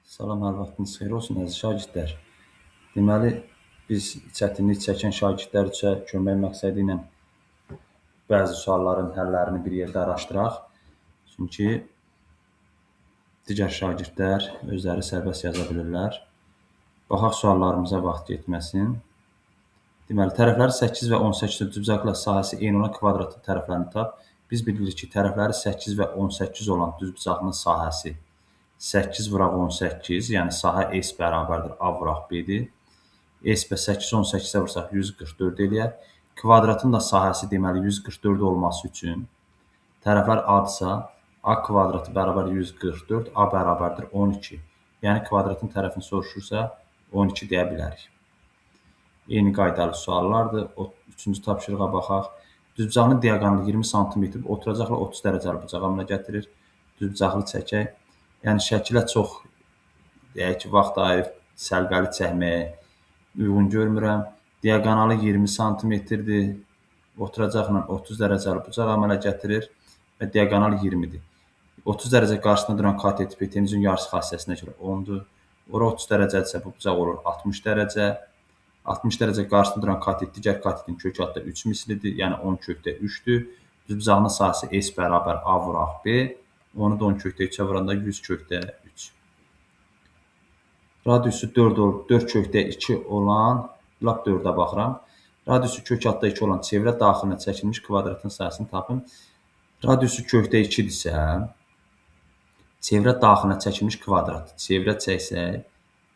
Salam, hər vaxtınız xeyir olsun, əziz şagirdlər. Deməli, biz çətinlik çəkən şagirdlər üçün kömək məqsədi ilə bəzi sualların həllərini bir yerdə araşdıraq. Çünki digər şagirdlər özləri sərbəst yaza bilirlər. Baxaq suallarımıza vaxt getməsin. Deməli, tərəfləri 8 və 18 düzbucaqlı sahəsi eyni olan kvadratın tərəflərini tap. Biz bilirik ki, tərəfləri 8 və 18 olan düzbucaqlının sahəsi 8 vuraq 18, yəni sahə S bərabərdir A vuraq B-dir. S və 8 18-ə vursaq 144 eləyər. Kvadratın da sahəsi deməli 144 olması üçün tərəflər A-dırsa, A kvadratı bərabər 144, A bərabərdir 12. Yəni kvadratın tərəfini soruşursa 12 deyə bilərik. Eyni qaydalı suallardır. 3-cü tapşırığa baxaq. Düzbucağının diaqonalı 20 sm oturacaqla 30 dərəcəli bucağı əmələ gətirir. Düzbucaqlı çəkək. Yəni şəkilə çox deyək ki, vaxt ayırıb səlqəli çəkməyə uyğun görmürəm. Diaqonalı 20 sm-dir. Oturacaqla 30 dərəcəli bucaq əmələ gətirir və diaqonal 20-dir. 30 dərəcə qarşısında duran katet hipotenuzun yarısı xassəsinə görə 10-dur. Ora 30 dərəcədirsə bu bucaq olur 60 dərəcə. 60 dərəcə qarşısında duran katet digər katetin kök altda 3 mislidir, yəni 10 kökdə 3-dür. Düzbucağının sahəsi S bərabər A vuraq B. Onu da 10 kökdə 3-ə vuranda 100 kökdə 3. Radiusu 4 olub, 4 kökdə 2 olan, lap 4-ə baxıram. Radiusu kök altda 2 olan çevrə daxilinə çəkilmiş kvadratın sayəsini tapın. Radiusu kökdə 2-dirsə, çevrə daxilinə çəkilmiş kvadrat. Çevrə çəksək,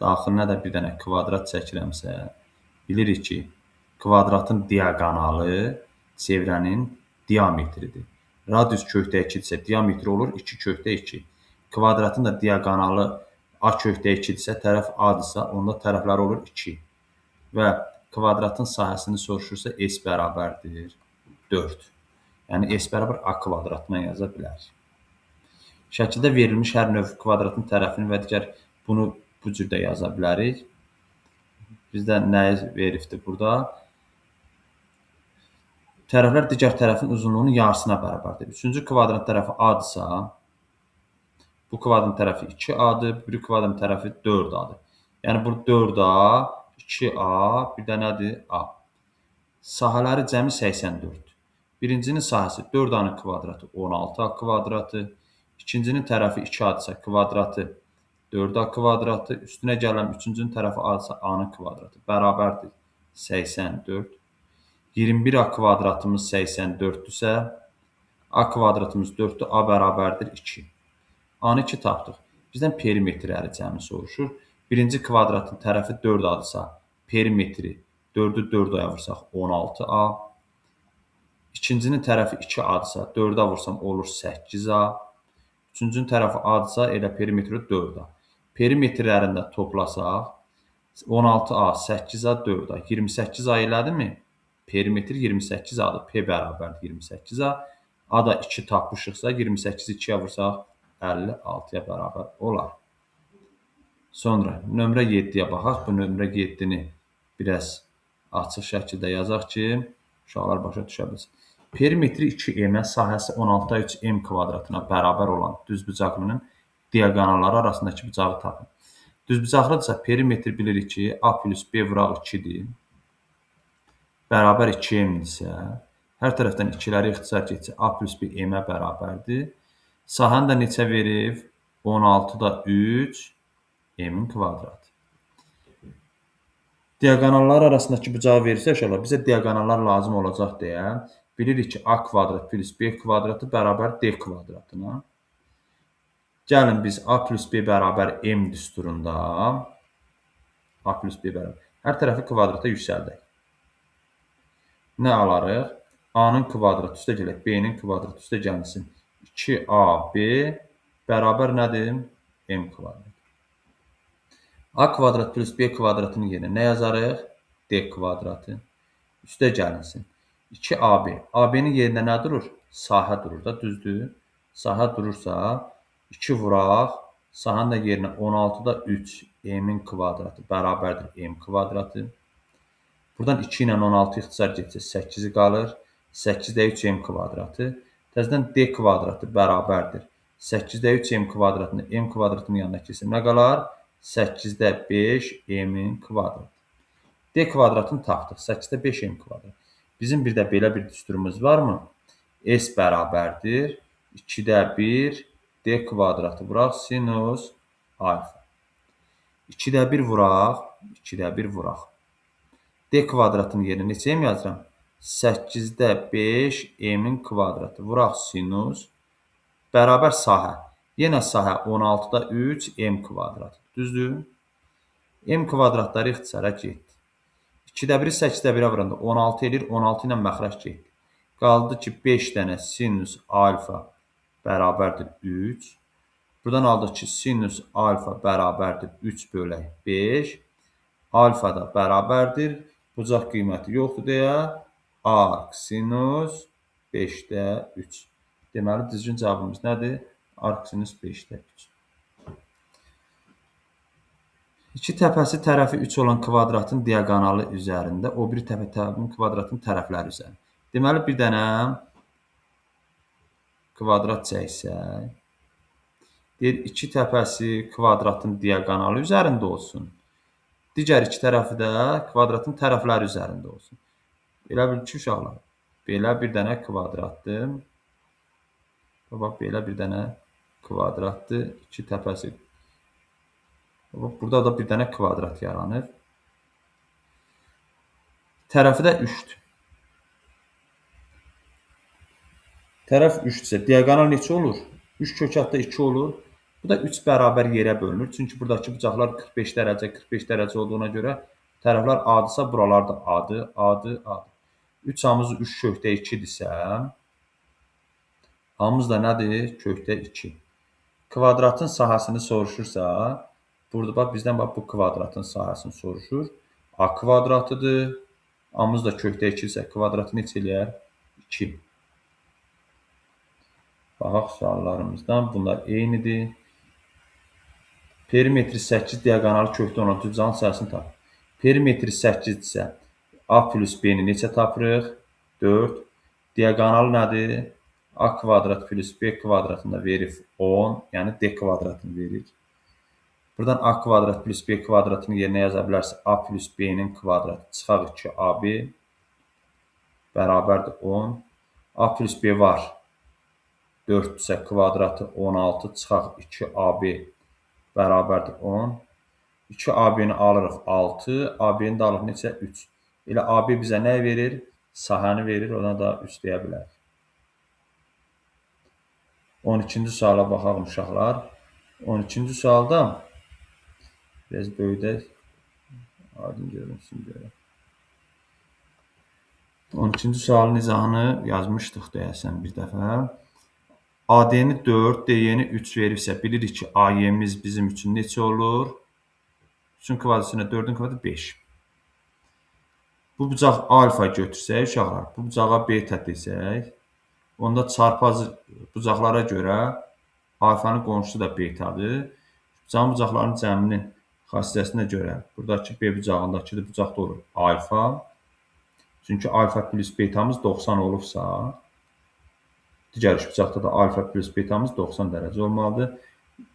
daxilinə də bir dənə kvadrat çəkirəmsə, bilirik ki, kvadratın diaqonalı çevrənin diametridir. Radius kökdə 2-dirsə, diametri olur 2 kökdə 2. Kvadratın da diaqonalı A kökdə 2-dirsə, tərəf A-dırsa, onda tərəfləri olur 2. Və kvadratın sahəsini soruşursa, S bərabərdir 4. Yəni, S bərabər A kvadratına yaza bilərik. Şəkildə verilmiş hər növ kvadratın tərəfini və digər bunu bu cürdə yaza bilərik. Bizdə nəyi veribdir burada? Tərəflər digər tərəfin uzunluğunun yarısına bərabərdir. 3-cü kvadrat tərəfi A-dırsa, bu kvadratın tərəfi 2A-dır, bir kvadratın tərəfi 4A-dır. Yəni, bu 4A, 2A, bir də nədir? A. Sahələri cəmi 84. Birincinin sahəsi 4A-nın kvadratı 16A kvadratı, ikincinin tərəfi 2A-dırsa kvadratı 4A kvadratı, üstünə gələn üçüncünün tərəfi A-dırsa A-nın kvadratı bərabərdir 84. 21A kvadratımız 84-dürsə, A kvadratımız 4-dür, A bərabərdir 2. A-nı 2 tapdıq. Bizdən perimetrləri cəmi soruşur. Birinci kvadratın tərəfi 4A-dırsa, perimetri 4-ü 4-aya vursaq 16A. İkincinin tərəfi 2A-dırsa, 4-ə vursam olur 8A. Üçüncünün tərəfi A-dırsa, elə perimetri 4A. Perimetrlərində toplasaq, 16A, 8A, 4A. 28A elədimi? Perimetr 28A-dır. P bərabərdir 28A. A da 2 tapmışıqsa, 28-i 2-yə vursaq, 56-ya bərabər olar. Sonra nömrə 7-yə baxaq. Bu nömrə 7-ni biraz açıq şəkildə yazaq ki, uşaqlar başa düşə bilsin. Perimetri 2M-ə, sahəsi 16A3M kvadratına bərabər olan düzbucaqlının diaqonalları arasındakı bucağı tapın. Düzbucaqlıdırsa perimetri bilirik ki, A plus B vuraq 2-dir. Bərabər 2M-dirsə, hər tərəfdən 2-ləri ixtisar getsə A plus B M-ə bərabərdir. Sahəni də neçə verib? 16-da 3 M-in kvadratı. Diaqonallar arasındakı bucağı verirsə, uşaqlar, bizə diaqonallar lazım olacaq deyə bilirik ki, A kvadrat plus B kvadratı bərabər D kvadratına. Gəlin biz A plus B bərabər M düsturunda A plus B bərabər. Hər tərəfi kvadrata yüksəldək. Nə alarıq? A-nın kvadratı üstə gələk, B-nin kvadratı üstə gəlsin. 2AB bərabər nədir? M kvadrat. A kvadrat plus B kvadratının yerinə nə yazarıq? D kvadratı. Üstə gəlinsin. 2AB. AB-nin yerində nə durur? Sahə durur da, düzdür. Sahə durursa 2 vuraq. Sahənin də yerinə 16-da 3 M-in kvadratı bərabərdir M kvadratı. Buradan 2 ilə 16 ixtisar getsə 8 qalır. 8-də 3 M kvadratı. Təzədən D kvadratı bərabərdir. 8-də 3 M kvadratını M kvadratının yanına keçsə nə qalar? 8-də 5 m-in kvadratı. D kvadratını tapdıq. 8-də 5 m kvadrat. Bizim bir də belə bir düsturumuz varmı? S bərabərdir 2-də 1 D kvadratı vuraq sinus alfa. 2-də 1 vuraq, 2-də 1 vuraq. D kvadratının yerinə neçə m yazıram? 8-də 5 m-in kvadratı vuraq sinus bərabər sahə. Yenə sahə 16-da 3 m kvadrat. Düzdür? M kvadratları ixtisara getdi. 2-də 1-i 8-də 1-ə vuranda 16 edir. 16 ilə məxrəc getdi. Qaldı ki, 5 dənə sinus alfa bərabərdir 3. Buradan aldıq ki, sinus alfa bərabərdir 3 bölək 5. Alfa da bərabərdir. Bucaq qiyməti yoxdur deyə arc sinus 5-də 3. Deməli, düzgün cavabımız nədir? Arc sinus 5-də 3. İki təpəsi tərəfi 3 olan kvadratın diaqonalı üzərində o biri tərəfin kvadratın tərəfləri üzərində. Deməli, bir dənə kvadrat çəksək, deyir, iki təpəsi kvadratın diaqonalı üzərində olsun. Digər iki tərəfi də kvadratın tərəfləri üzərində olsun. Belə bil ki, uşaqlar, belə bir dənə kvadratdır. Bax, belə bir dənə kvadratdır. İki təpəsi. Bax, burada da bir dənə kvadrat yaranır. Tərəfi də 3-dür. Tərəf 3-dürsə, diaqonal neçə olur? 3 kökatda 2 olur. Bu da 3 bərabər yerə bölünür. Çünki buradakı bucaqlar 45 dərəcə olduğuna görə tərəflər A-dırsa, buralar da A-dır, A-dır, A-dır. 3 hamımız 3 kökdə 2-dirsə, hamımız da nədir? Kökdə 2. Kvadratın sahəsini soruşursa, burada bax, bizdən bax, bu kvadratın sahəsini soruşur. A kvadratıdır. Hamımız da kökdə 2-dirsə, kvadratı neçə eləyər? 2. Baxaq suallarımızdan. Bunlar eynidir. Perimetri 8 diaqonalı kökdə olan düzcanın sayəsini tapır. Perimetri 8-dirsə A plus B-ni neçə tapırıq? 4. Diaqonalı nədir? A kvadrat plus B kvadratını da verir 10. Yəni D kvadratını verir. Buradan A kvadrat plus B kvadratını yerinə yaza bilərsə A plus B-nin kvadratı çıxaq 2AB bərabərdir 10. A plus B var. 4-dürsə kvadratı 16 çıxaq 2AB bərabərdir 10. 2AB-ni alırıq 6. AB-ni də alırıq neçə? 3. Elə AB bizə nə verir? Sahəni verir. Ona da 3 deyə bilərik. 12-ci suala baxalım uşaqlar. 12-ci sualda biraz böyüdək. Aydın görünsün görə. 12-ci sualın izahını yazmışdıq deyəsən bir dəfə. AD-ni 4, DY-ni 3 veribsə, bilirik ki, AY-miz bizim üçün neçə olur? 3-ün kvadratına 4-ün kvadratı 5. Bu bucaq alfa götürsək, uşaqlar, bu bucağa beta desək, onda çarpazı bucaqlara görə alfanın qonşusu da betadır. Bucağın bucaqlarının cəminin xassəsinə görə buradakı B bucağındakı bucaq da olur alfa. Çünki alfa plus betamız 90 olubsa, digər üç bucaqda da alfa plus betamız 90 dərəcə olmalıdır.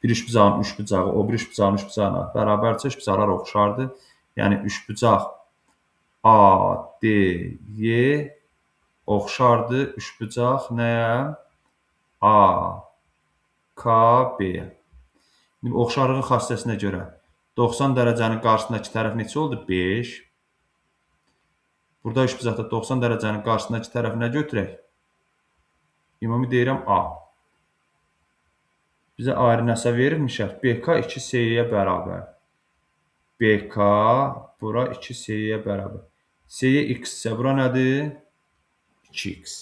Bir üç bucağın üç bucağı, o bir üç bucağın üç bucağına bərabərsə, üç bucaqlar oxşardır. Yəni, üç bucaq A, D, Y oxşardır. Üç bucaq nəyə? A, K, B-yə. Oxşarlığın xassəsinə görə 90 dərəcənin qarşısındakı tərəf neçə oldu? 5. Burada üç bucaqda 90 dərəcənin qarşısındakı tərəfi nə götürək? Ümumi deyirəm A. Bizə ayrı nəsə verilmişək. BK 2SY-yə bərabər. BK bura 2SY-yə bərabər. SY x-sə bura nədir? 2x.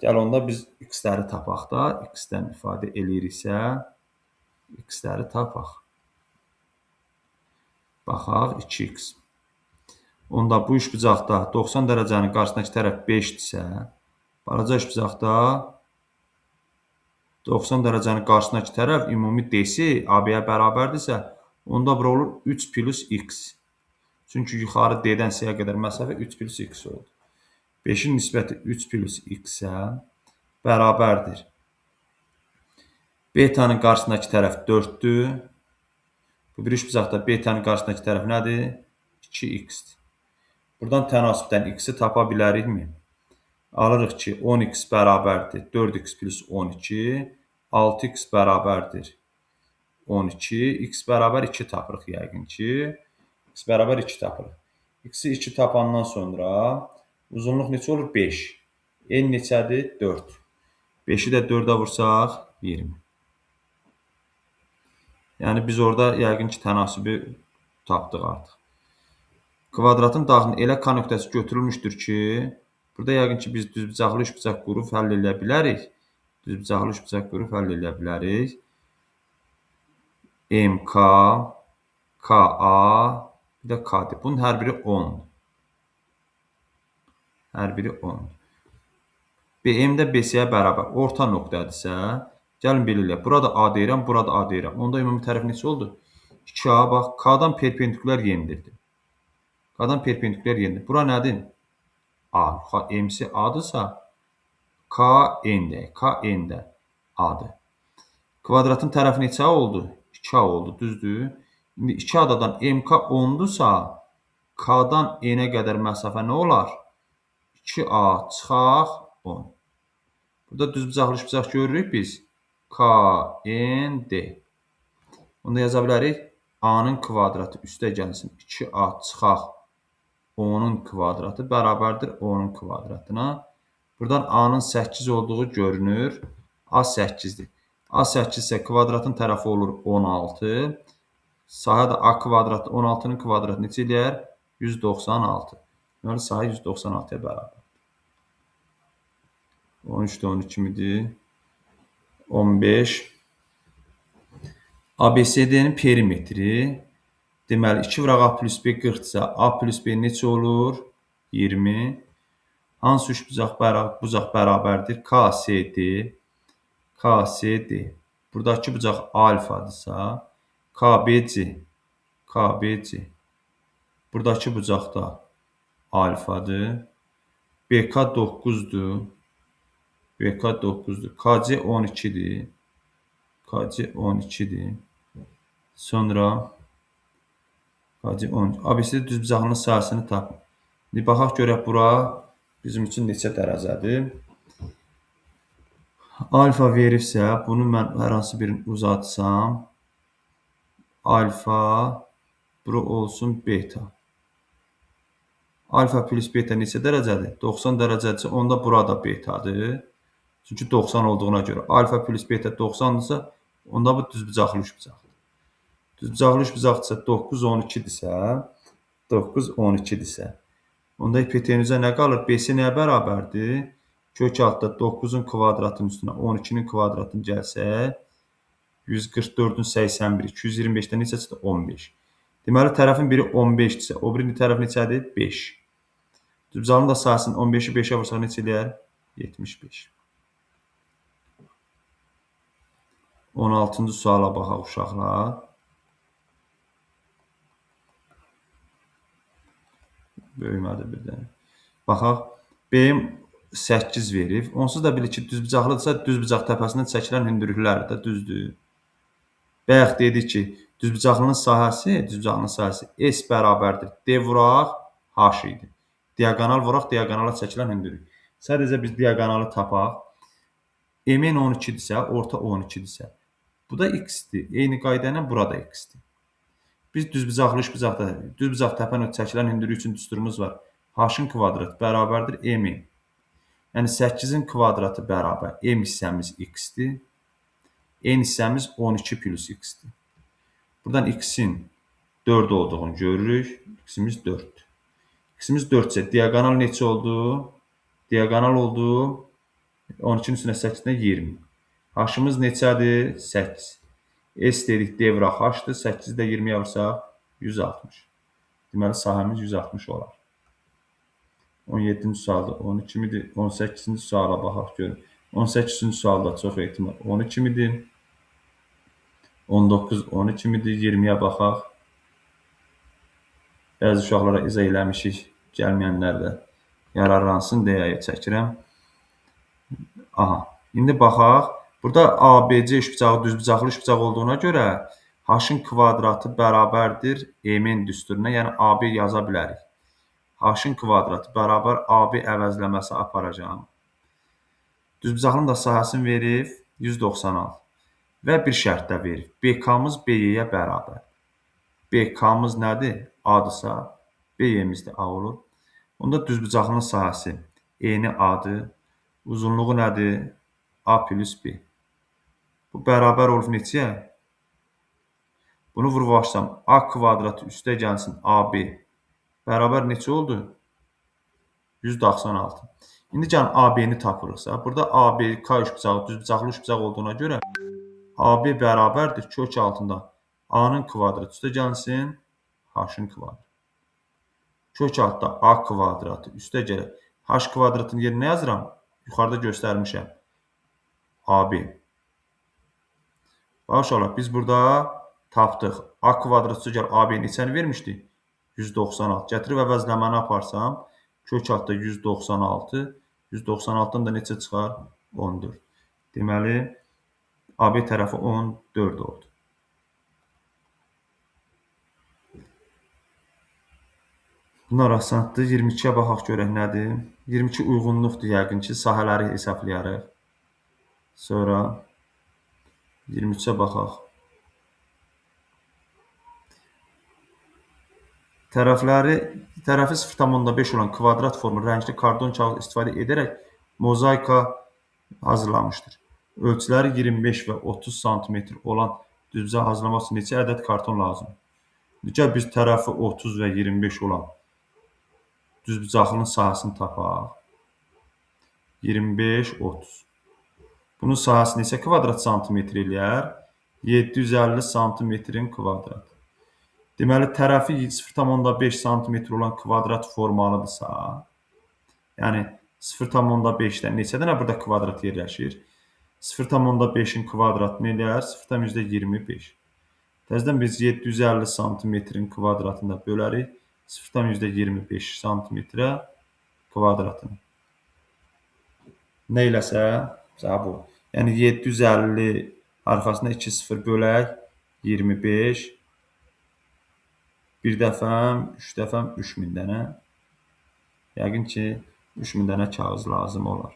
Gəl onda biz x-ləri tapaq da. X-dən ifadə eləyiriksə, x-ləri tapaq. Baxaq, 2x. Onda bu üç bucaqda 90 dərəcənin qarşısındakı tərəf 5-dirsə, balaca üç bucaqda 90 dərəcənin qarşısındakı tərəf ümumi DC AB-yə bərabərdirsə, onda bura olur 3 plus x. Çünki yuxarı D-dən C-yə qədər məsafə 3 plus x oldu. 5-in nisbəti 3 plus x-ə bərabərdir. Betanın qarşısındakı tərəf 4-dür. Bu bir üçbucaqda beta'nın qarşısındakı tərəf nədir? 2x-dir. Buradan tənasibdən x-i tapa bilərikmi? Alırıq ki, 10x bərabərdir 4x plus 12, 6x bərabərdir 12, x bərabər 2 tapırıq yəqin ki. X bərabər 2 tapırıq. X-i 2 tapandan sonra uzunluq neçə olur? 5. N neçədir? 4. 5-i də 4-ə vursaq 20. Yəni biz orada yəqin ki, tənasibi tapdıq artıq. Kvadratın daxilində elə K nöqtəsi götürülmüşdür ki, burada yəqin ki, biz düzbucaqlı üçbucaq qurub həll edə bilərik. Düzbucaqlı üçbucaq qurub həll edə bilərik. MK, KA, bir də KD. Bunun hər biri 10. Hər biri 10. BM də BC-yə bərabər. Orta nöqtədirsə, gəlin belə eləyək. Burada A deyirəm, burada A deyirəm. Onda ümumi tərəf neçə oldu? 2A, bax, K-dan perpendikulyar yendirdi. K-dan perpendikulyar yendir. Bura nədir? A. MC A-dırsa, K N-də. K N-də A-dır. Kvadratın tərəfi neçə oldu? 2A oldu, düzdür? İndi 2 adadan MK 10-dursa, K-dan N-ə qədər məsafə nə olar? 2A çıxaq 10. Burada düzbucaqlı üçbucaq görürük biz. K, N, D. Onda yaza bilərik. A-nın kvadratı üstə gəlsin. 2A çıxaq 10-un kvadratı bərabərdir 10-un kvadratına. Buradan A-nın 8 olduğu görünür. A 8-dir. A 8 isə kvadratın tərəfi olur 16. Sahə də A kvadratı 16-nın kvadratı neçə eləyər? 196. Deməli, sahə 196-ya bərabər. 13-də 12 midir? 15. ABCD-nin perimetri. Deməli, 2 vuraq A plus B 40-sə, A plus B neçə olur? 20. Hansı üç bucaq bərabərdir? KCD. KCD. Buradakı bucaq alfadırsa, KBC. KBC. Buradakı bucaq da alfadır. BK 9-dur. BK 9-dur. KC 12-dir. KC 12-dir. Sonra KC 12. ABC düzbucağının sahəsini tapın. İndi baxaq görək bura bizim üçün neçə dərəcədir. Alfa veribsə, bunu mən hər hansı birini uzatsam, alfa, bura olsun beta. Alfa plus beta neçə dərəcədir? 90 dərəcədirsə, onda burada betadır. Çünki 90 olduğuna görə. Alfa plus beta 90-dırsa, onda bu düzbucaqlı üçbucaqdır. Düzbucaqlı üçbucaqdırsa 9, 12-dirsə, 9, 12-dirsə, onda hipotenüzə nə qalır? BC nəyə bərabərdir? Kök altda 9-un kvadratının üstünə 12-nin kvadratını gəlsək, 144-ün 81, 225-də neçə çıxdı? 15. Deməli, tərəfin biri 15-dirsə, o biri tərəf neçədir? 5. Düzbucağının da sahəsini 15-i 5-ə vursaq neçə eləyər? 75. 16-cı suala baxaq uşaqlar. Böyümədi birdən. Baxaq. BM 8 verib. Onsuz da bilir ki, düzbucaqlıdırsa, düzbucaq təpəsindən çəkilən hündürlüklər də düzdür. Bayaq dedik ki, düzbucaqlının sahəsi S bərabərdir. D vuraq, H idi. Diagonal vuraq, diagonala çəkilən hündürlük. Sadəcə biz diagonalı tapaq. MN 12-dirsə, orta 12-dirsə. Bu da x-dir. Eyni qayda ilə burada x-dir. Biz düzbucaqlı üçbucaqda, düzbucaq təpəni çəkilən hündürlük üçün düsturumuz var. H-ın kvadratı bərabərdir M-in. Yəni 8-in kvadratı bərabər M hissəmiz x-dir. N hissəmiz 12 plus x-dir. Buradan x-in 4 olduğunu görürük. X-imiz 4-dür. X-imiz 4-sə diagonal neçə oldu? Diagonal oldu 12-nin üstünə 8-dən 20. H-ımız neçədir? 8. S dedik, D vuraq H-dır. 8-i də 20-yə vursaq 160. Deməli, sahəmiz 160 olar. 17-ci sualda 12 midir? 18-ci suala baxaq görün. 18-ci sualda çox ehtimal 12 midir? 19 12 midir? 20-yə baxaq. Bəzi uşaqlara izah eləmişik. Gəlməyənlər də yararlansın deyə çəkirəm. Aha. İndi baxaq. Burada ABC üçbucağı düzbucaqlı üçbucaq olduğuna görə H-ın kvadratı bərabərdir M-in düsturuna, yəni AB yaza bilərik. H-ın kvadratı bərabər AB əvəzləməsi aparacağım. Düzbucaqlının da sahəsini verib 196 və bir şərt də verib. BK-mız BY-yə bərabər. BK-mız nədir? A-dırsa, BY-miz də A olur. Onda düzbucaqlının sahəsi E-ni A-dır. Uzunluğu nədir? A plus B. Bu bərabər olub neçəyə? Bunu vurub açsam, A kvadratı üstə gəlsin AB bərabər neçə oldu? 196. İndi gəlin AB-ni tapırıqsa, burada AB, K üçbucağı, düzbucaqlı üçbucaq olduğuna görə AB bərabərdir kök altında A-nın kvadratı üstə gəlsin H-ın kvadratı. Kök altda A kvadratı üstə gəlir. H kvadratının yerinə yazıram. Yuxarıda göstərmişəm. AB. Uşaqlar, biz burada tapdıq. A kvadrat üstə gəlir AB neçəni vermişdik? 196. Gətirib əvəzləməni aparsam, kök altda 196. 196-dan da neçə çıxar? 14. Deməli, AB tərəfi 14 oldu. Bunlar asandır. 22-yə baxaq görək nədir? 22 uyğunluqdur yəqin ki, sahələri hesablayarıq. Sonra 23-ə baxaq. Tərəfi 0,5 olan kvadrat formu rəngli kardon kağız istifadə edərək mozaika hazırlamışdır. Ölçüləri 25 və 30 sm olan düzbucaq hazırlamaq üçün neçə ədəd karton lazımdır? Gəl biz tərəfi 30 və 25 olan düzbucaqlının sahəsini tapaq. 25, 30. Bunun sahəsi neçə kvadrat santimetr eləyər? 750 santimetrin kvadratı. Deməli, tərəfi 0,5 santimetr olan kvadrat formalıdırsa, yəni 0,5-dən neçə dənə burada kvadrat yerləşir? 0,5-in kvadratını eləyər 0,25. Təzədən biz 750 santimetrin kvadratında bölərik 0,25 santimetrə kvadratını. Nə eləsə? Bu. Yəni 750 arxasında 2 0 bölək 25. Bir dəfəm, 3 dəfəm 3000 dənə. Yəqin ki, 3000 dənə kağız lazım olar.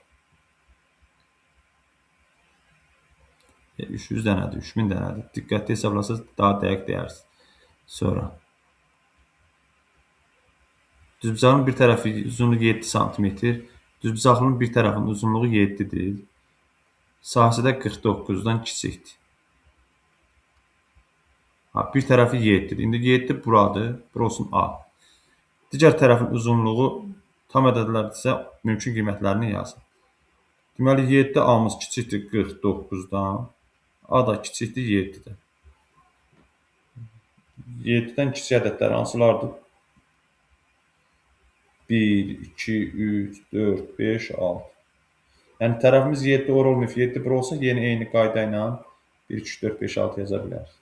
300 dənədir, 3000 dənədir. Diqqətli hesablasınız, daha dəqiq deyərsiniz. Sonra. Düzbucağın bir tərəfi uzunluğu 7 sm. Düzbucaqlının bir tərəfinin uzunluğu 7-dir. Sahəsi də 49-dan kiçikdir. Bir tərəfi 7-dir. İndi 7 buradır. Bura olsun A. Digər tərəfin uzunluğu tam ədədlərdirsə, mümkün qiymətlərini yazın. Deməli, 7 A-mız kiçikdir 49-dan. A da kiçikdir 7-dən. 7-dən kiçik ədədlər hansılardır? 1, 2, 3, 4, 5, 6. Yəni, tərəfimiz 7 ora olmayıb. 7 bura olsa, yeni eyni qayda ilə 1, 2, 3, 4, 5, 6 yaza bilərik.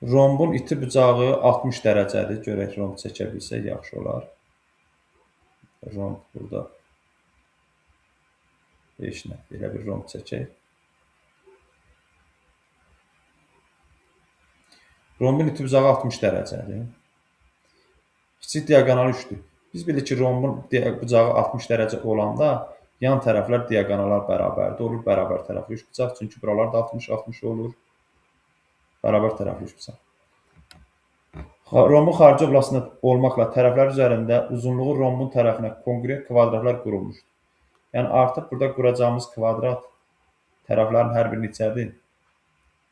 Rombun iti bucağı 60 dərəcədir. Görək, romb çəkə bilsək, yaxşı olar. Romb burada. Heç nə. Belə bir romb çəkək. Rombun iti bucağı 60 dərəcədir. Kiçik diaqonal 3-dür. Biz bilirik ki, rombun bucağı 60 dərəcə olanda yan tərəflər diaqonalar bərabərdir. Olur bərabər tərəfli üçbucaq. Çünki buralar da 60-60 olur. Bərabər tərəfli üçbucaq. Rombun xarici oblasında olmaqla tərəflər üzərində uzunluğu rombun tərəfinə konqruent kvadratlar qurulmuşdur. Yəni, artıq burada quracağımız kvadrat tərəflərin hər biri neçədir?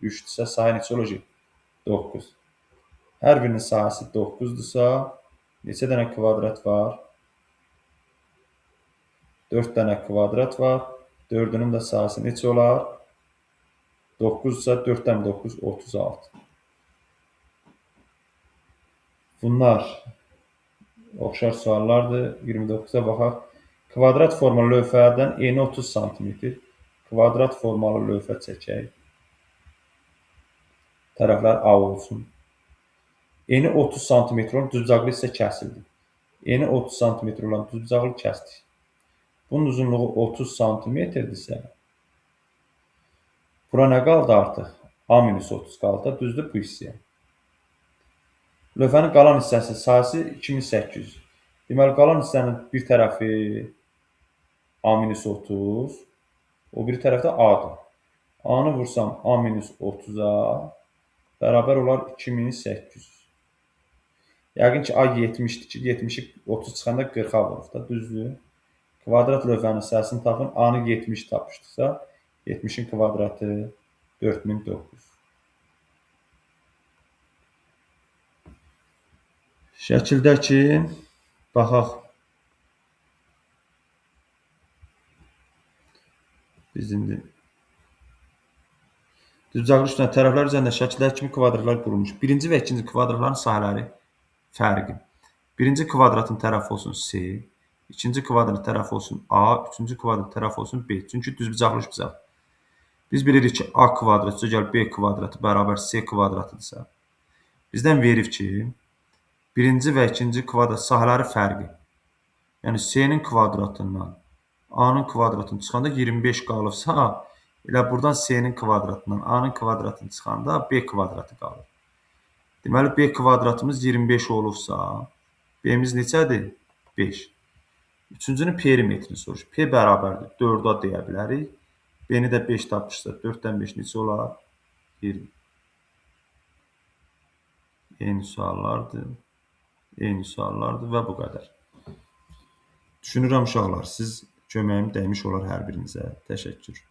3-dürsə, sahə neçə olacaq? 9. Hər birinin sahəsi 9-dursa, neçə dənə kvadrat var? 4 dənə kvadrat var. 4-ünün də sahəsi neçə olar? 9-dursa, 4-dən 9, 36. Bunlar oxşar suallardır. 29-a baxaq. Kvadrat formalı lövhədən eni 30 sm. Kvadrat formalı lövhə çəkək. Tərəflər A olsun. Eni 30 sm olan düzbucaqlı isə kəsildi. Eni 30 sm olan düzbucaqlı kəsdik. Bunun uzunluğu 30 sm-dirsə, Bura nə qaldı artıq? A-30 qaldı. Düzdür bu hissəyə. Lövhənin qalan hissəsi sahəsi 2800. Deməli, qalan hissənin bir tərəfi A-30, o biri tərəfdə A-dır. A-nı vursam A-30-a bərabər olar 2800. Yəqin ki, A 70-dir ki, 70-i 30 çıxanda 40-a vurub da, düzdür? Kvadrat lövhənin hissəsini tapın. A-nı 70 tapmışdıqsa, 70-in kvadratı 4900. Şəkildəki baxaq. Biz indi düzcaqlı üstünə tərəflər üzərində şəkildəki kimi kvadratlar qurulmuş. Birinci və ikinci kvadratların sahələri fərqi. Birinci kvadratın tərəfi olsun C, ikinci kvadrat tərəfi olsun A, üçüncü kvadrat tərəfi olsun B. Çünki düzbucaqlı üçbucaq. Biz bilirik ki, A kvadrat + B kvadratı bərabər C kvadratıdırsa, bizdən verib ki, birinci və ikinci kvadrat sahələri fərqi. Yəni C-nin kvadratından A-nın kvadratını çıxanda 25 qalıbsa, elə buradan C-nin kvadratından A-nın kvadratını çıxanda B kvadratı qalır. Deməli, B kvadratımız 25 olubsa, B-miz neçədir? 5. Üçüncünün perimetrini soruş. P bərabərdir. 4-a deyə bilərik. B-ni də 5 tapmışsa, 4-dən 5 neçə olar? 20. Eyni suallardır və bu qədər. Düşünürəm uşaqlar, siz köməyim dəymiş olar hər birinizə. Təşəkkür.